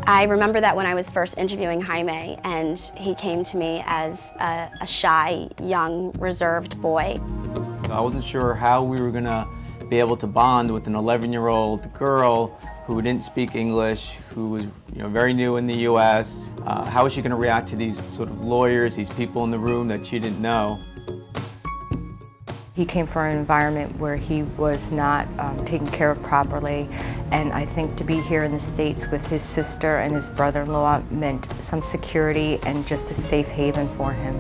I remember that when I was first interviewing Jaime, and he came to me as a shy, young, reserved boy. I wasn't sure how we were going to be able to bond with an 11-year-old girl who didn't speak English, who was very new in the U.S. How was she going to react to these sort of lawyers, these people in the room that she didn't know? He came from an environment where he was not taken care of properly, and I think to be here in the States with his sister and his brother-in-law meant some security and just a safe haven for him.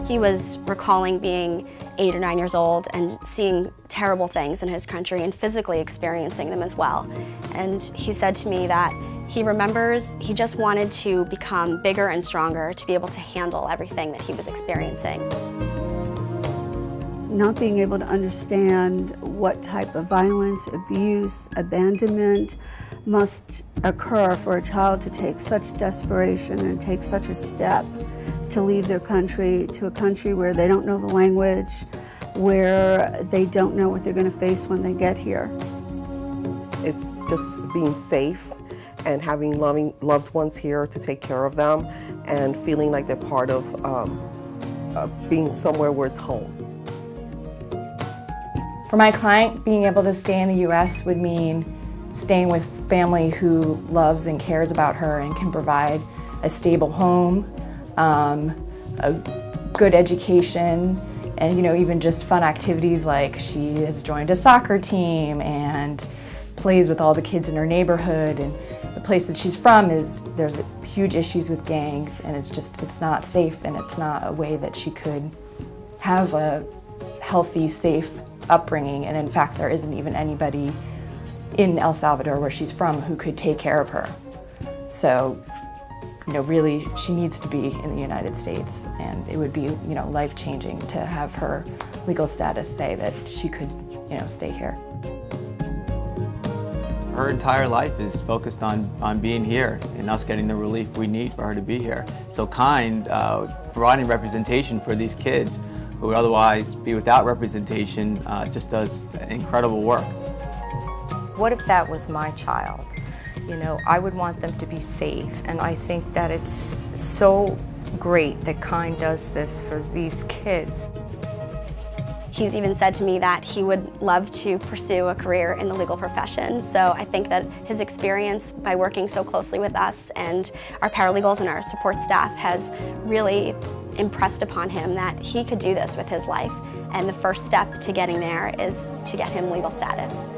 He was recalling being 8 or 9 years old and seeing terrible things in his country and physically experiencing them as well. And he said to me that he remembers he just wanted to become bigger and stronger to be able to handle everything that he was experiencing. Not being able to understand what type of violence, abuse, abandonment must occur for a child to take such desperation and take such a step to leave their country to a country where they don't know the language, where they don't know what they're going to face when they get here. It's just being safe and having loved ones here to take care of them and feeling like they're part of being somewhere where it's home. For my client, being able to stay in the U.S. would mean staying with family who loves and cares about her and can provide a stable home, a good education, and even just fun activities like she has joined a soccer team and plays with all the kids in her neighborhood. And the place that she's from there's huge issues with gangs, and it's not safe, and it's not a way that she could have a healthy, safe upbringing. And in fact, there isn't even anybody in El Salvador, where she's from, who could take care of her. So, really, she needs to be in the United States, and it would be, life-changing to have her legal status say that she could, stay here. Her entire life is focused on being here and us getting the relief we need for her to be here. So KIND, providing representation for these kids who would otherwise be without representation, just does incredible work. What if that was my child? I would want them to be safe, and I think that it's so great that KIND does this for these kids. He's even said to me that he would love to pursue a career in the legal profession. So I think that his experience by working so closely with us and our paralegals and our support staff has really impressed upon him that he could do this with his life. And the first step to getting there is to get him legal status.